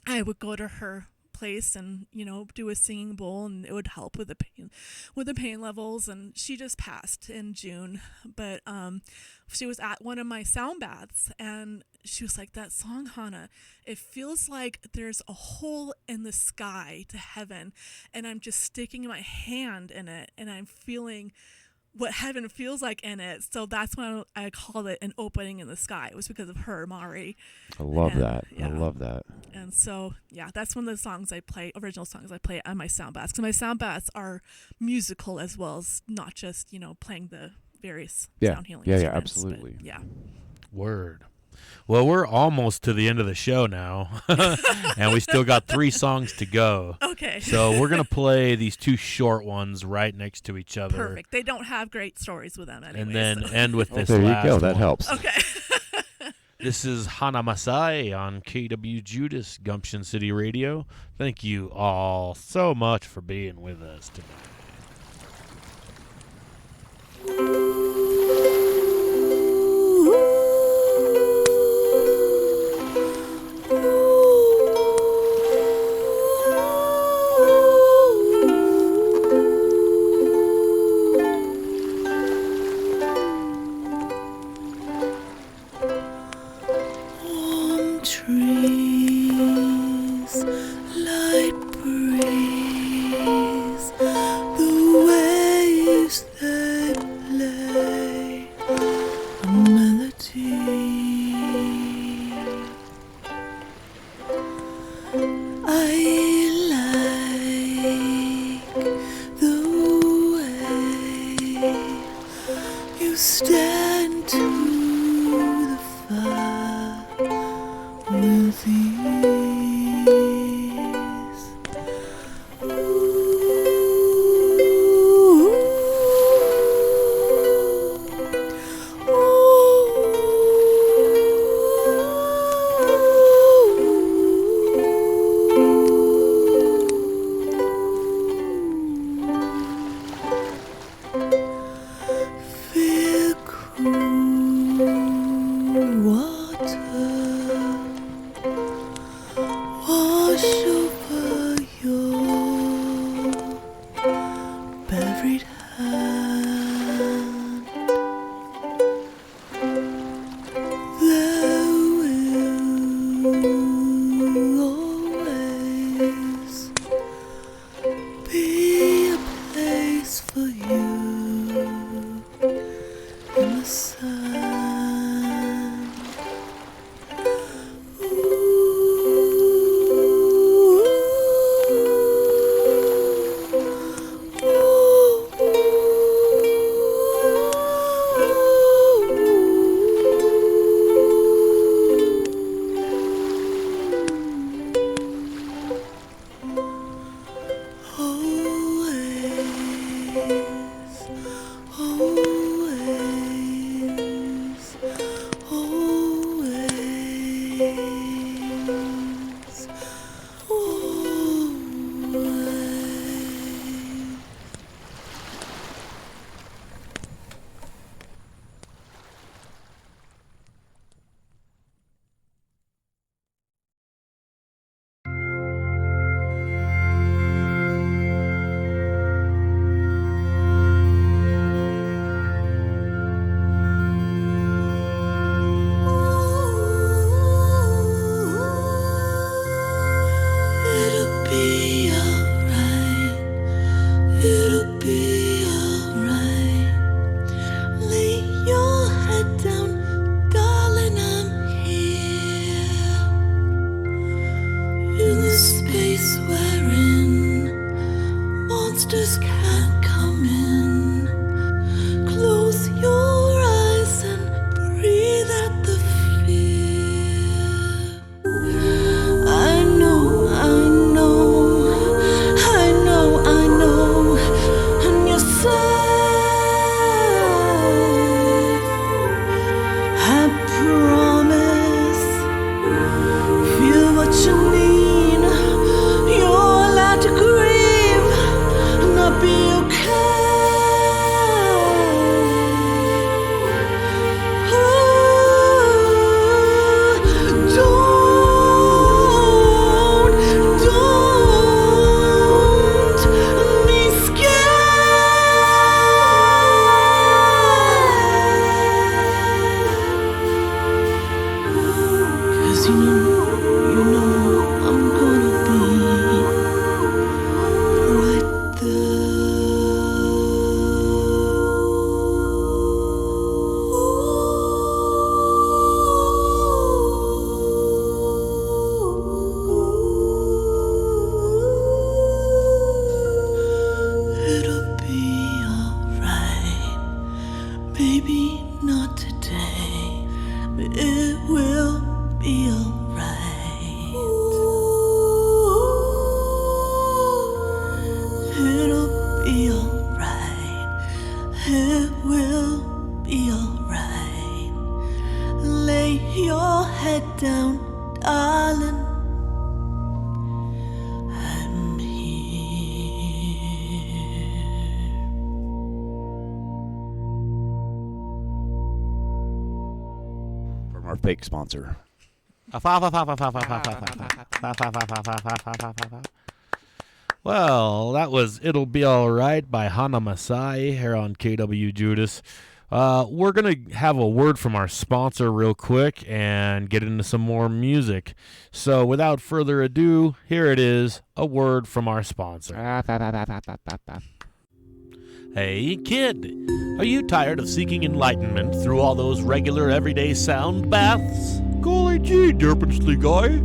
I would go to her place and do a singing bowl, and it would help with the pain levels. And she just passed in June, but she was at one of my sound baths, and she was like, that song, Hana, it feels like there's a hole in the sky to heaven, and I'm just sticking my hand in it, and I'm feeling what heaven feels like in it. So that's why I called it an opening in the sky. It was because of her, Mari. I love that. Yeah. I love that. And so, yeah, that's one of the songs I play, original songs I play on my sound baths. Because my sound baths are musical as well as not just, playing the various sound healing instruments. Absolutely. But, yeah. Word. Well, we're almost to the end of the show now, and we still got 3 songs to go. Okay. So we're going to play these 2 short ones right next to each other. Perfect. They don't have great stories with them anyway. And then end with this there last you go. That one. helps. Okay. This is Hana Masai on KWJUDAS, Gumption City Radio. Thank you all so much for being with us tonight. Trees, light breeze, the waves they play a melody. I like the way you stand to the fire with ease. Feel cool water wash over your buried hand. There will always be a place for you in the sun. Always, always. 'cause you know I'm gonna be right there. It'll be alright, maybe not today, but it will be alright. It'll be alright. It will be alright. Lay your head down, darling. I'm here. From our fake sponsor. Well, that was It'll Be Alright by Hana Masai here on KWJUDAS. We're going to have a word from our sponsor real quick and get into some more music. So without further ado, here it is, a word from our sponsor. Hey, kid, are you tired of seeking enlightenment through all those regular everyday sound baths? Golly gee, Derpinsley guy,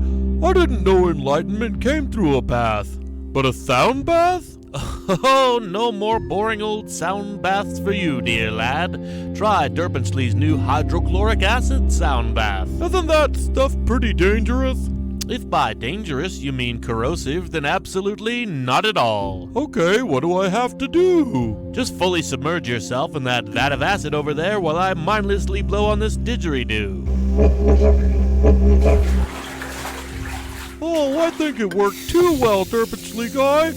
I didn't know enlightenment came through a bath. But a sound bath? Oh, no more boring old sound baths for you, dear lad. Try Derpinsley's new hydrochloric acid sound bath. Isn't that stuff pretty dangerous? If by dangerous you mean corrosive, then absolutely not at all. Okay, what do I have to do? Just fully submerge yourself in that vat of acid over there while I mindlessly blow on this didgeridoo. Oh, I think it worked too well, Derpinsley guy.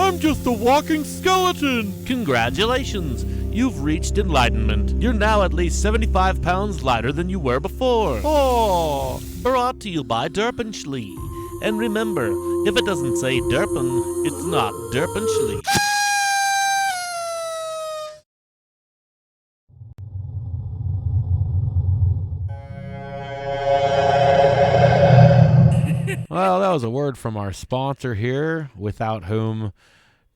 I'm just a walking skeleton. Congratulations. You've reached enlightenment. You're now at least 75 pounds lighter than you were before. Oh. Brought to you by Derpinsley. And remember, if it doesn't say Derpin, it's not Derpinsley. Well, that was a word from our sponsor here, without whom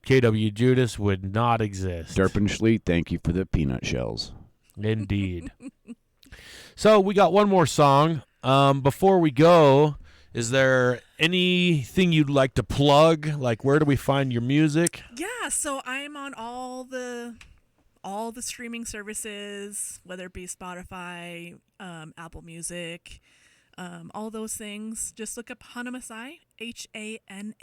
KWJUDAS would not exist. Derpinsley, thank you for the peanut shells. Indeed. So we got one more song. Before we go, is there anything you'd like to plug? Like, where do we find your music? Yeah, so I'm on all the streaming services, whether it be Spotify, Apple Music, all those things. Just look up Hana Masai, Hana, and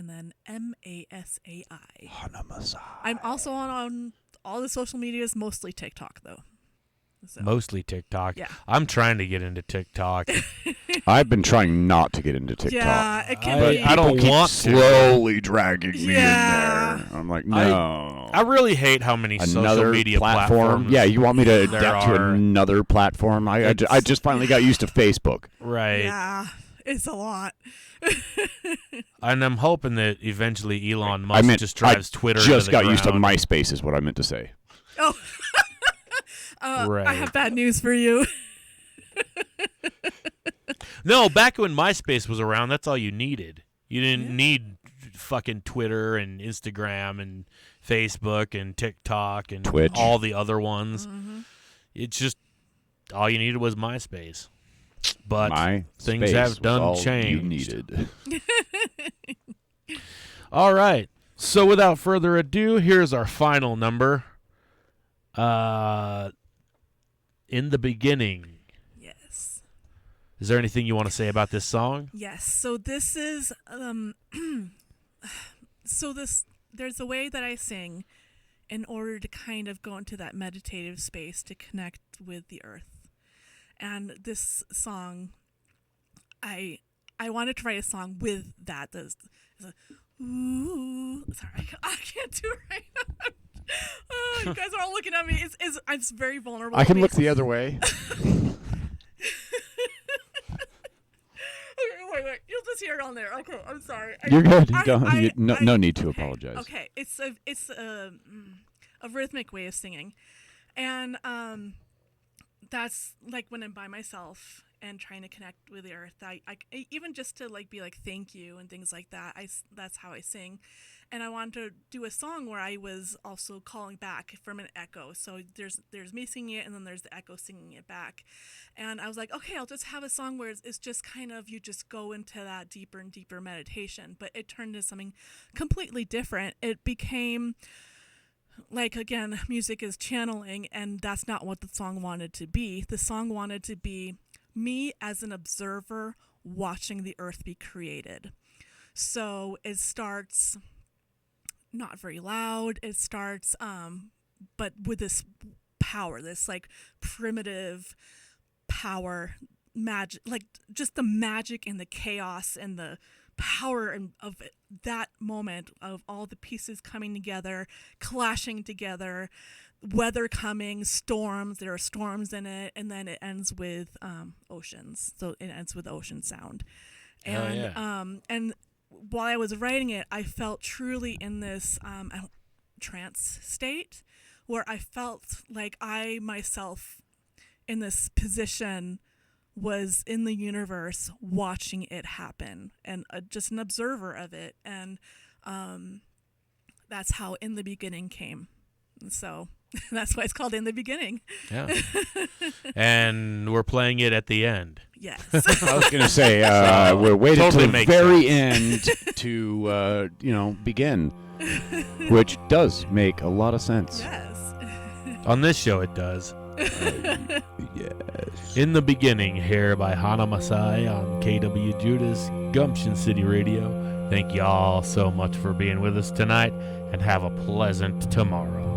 then Masai. Hana Masai. I'm also on all the social medias, mostly TikTok though. So, Mostly TikTok. Yeah. I'm trying to get into TikTok. I've been trying not to get into TikTok. yeah, it can But be. I don't people keep want to. slowly dragging me Yeah. in there. I'm like, no. I really hate how many social Another media platform. platforms. Yeah, you want me to there adapt to are. another platform? I just finally got used to Facebook. Right. Yeah, it's a lot. And I'm hoping that eventually Elon Musk just drives Twitter just into the got used to ground. MySpace is what I meant to say. Oh, Right. I have bad news for you. No, back when MySpace was around, that's all you needed. You didn't need fucking Twitter and Instagram and Facebook and TikTok and Twitch. all the other ones. It's just all you needed was MySpace. But My things space have was done all changed. You needed. All right. So without further ado, here's our final number. In the Beginning. Yes. Is there anything you want to say about this song? Yes. So this is there's a way that I sing in order to kind of go into that meditative space to connect with the earth. And this song, I wanted to write a song with that. There's a, ooh, sorry, I can't do it right now. You guys are all looking at me. I'm very vulnerable. I can look the other way. Wait. You'll just hear it on there. Okay, I'm sorry. You're good. No need to apologize. Okay, it's a rhythmic way of singing, and that's like when I'm by myself and trying to connect with the earth. I even just to like be like thank you and things like that. That's how I sing, and I wanted to do a song where I was also calling back from an echo. So there's me singing it, and then there's the echo singing it back. And I was like, okay, I'll just have a song where it's just kind of you just go into that deeper and deeper meditation. But it turned into something completely different. It became like, again, music is channeling, and that's not what the song wanted to be. The song wanted to be me as an observer watching the earth be created. So it starts not very loud. It starts, but with this power, this like primitive power, magic, like just the magic and the chaos and the power of that moment of all the pieces coming together, clashing together, weather coming, storms, there are storms in it, and then it ends with oceans. So it ends with ocean sound. And and while I was writing it, I felt truly in this trance state where I felt like I myself in this position was in the universe watching it happen and just an observer of it. And that's how In the Beginning came. So that's why it's called In the Beginning. Yeah. And we're playing it at the end. Yes. I was going to say, we're waiting Totally till the makes very end to, begin, which does make a lot of sense. Yes. On this show, it does. Yes. In the Beginning, here by Hana Masai on KWJUDAS, Gumption City Radio. Thank y'all so much for being with us tonight, and have a pleasant tomorrow.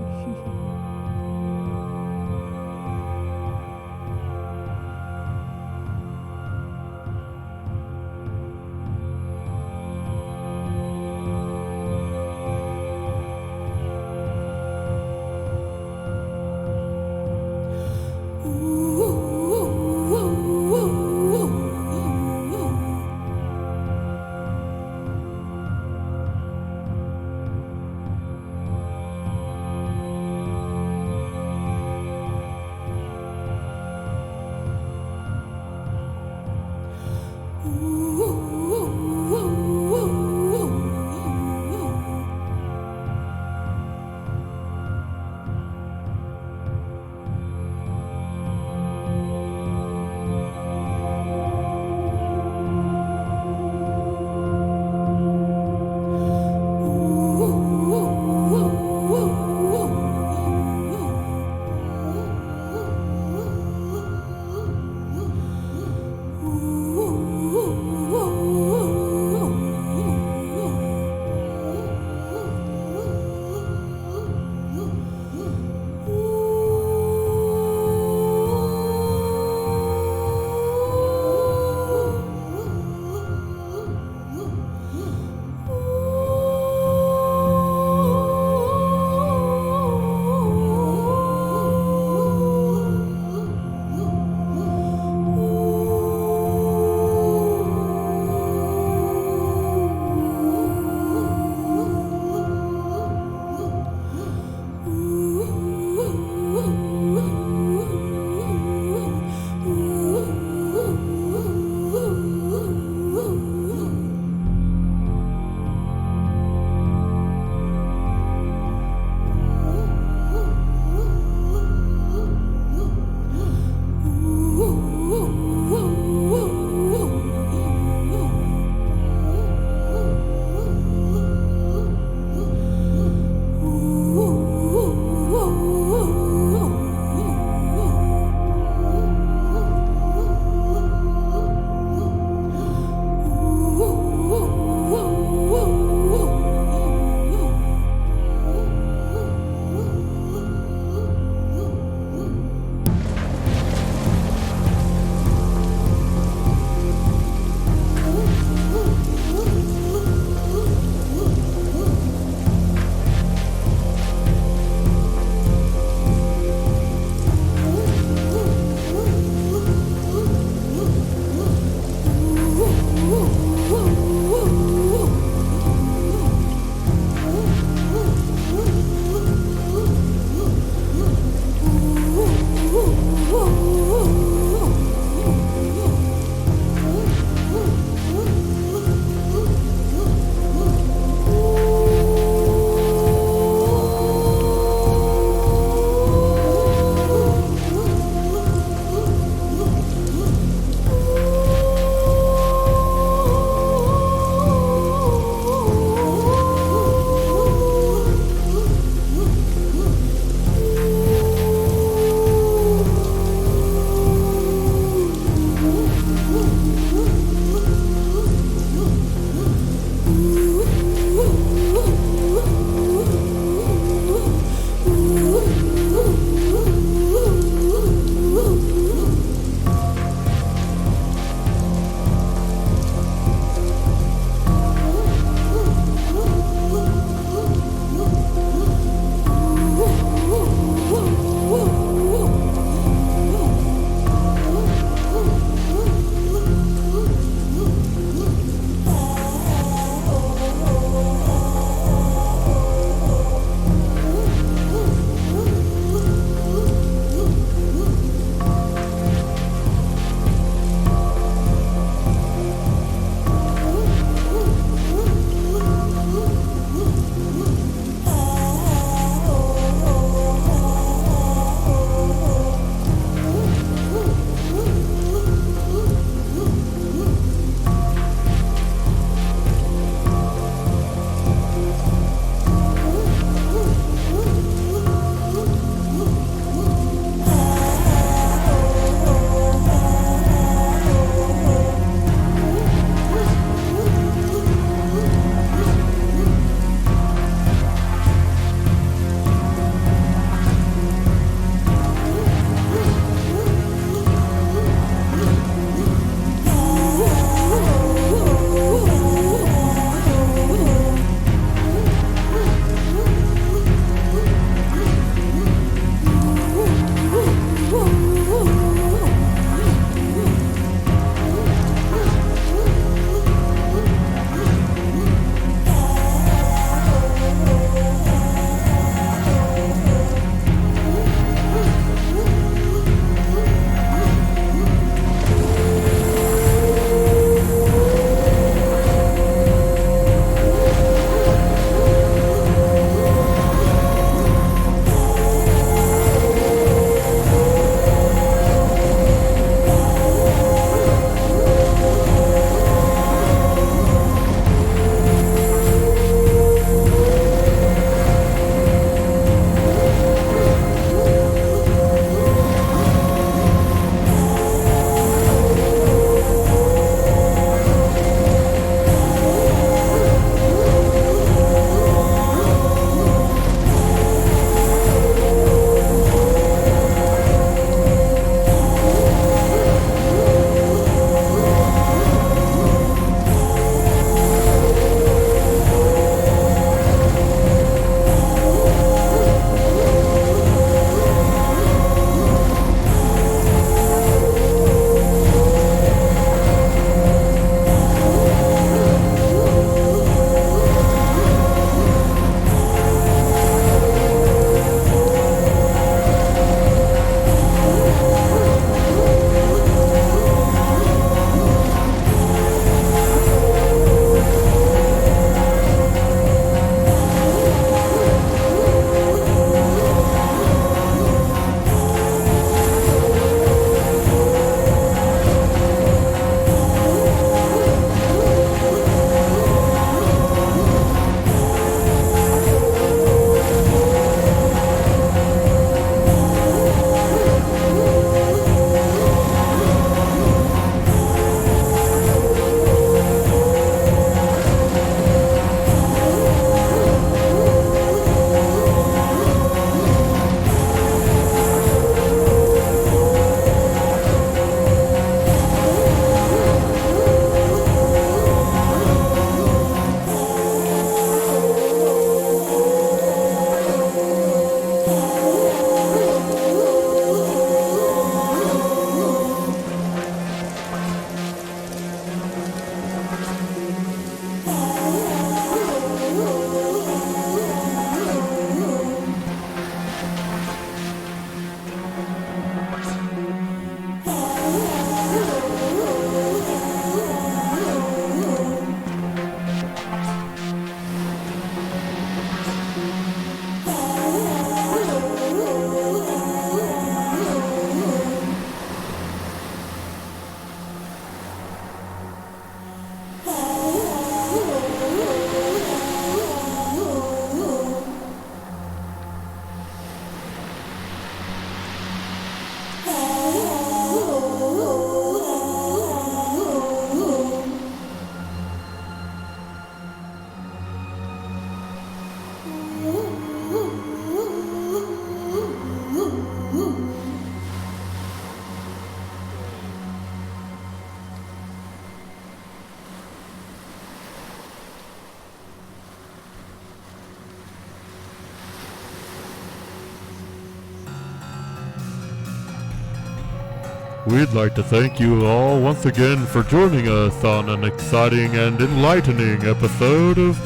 We'd like to thank you all once again for joining us on an exciting and enlightening episode of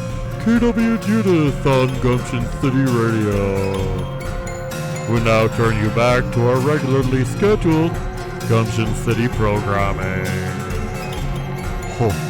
KWJUDAS on Gumption City Radio. We now turn you back to our regularly scheduled Gumption City programming. Ho.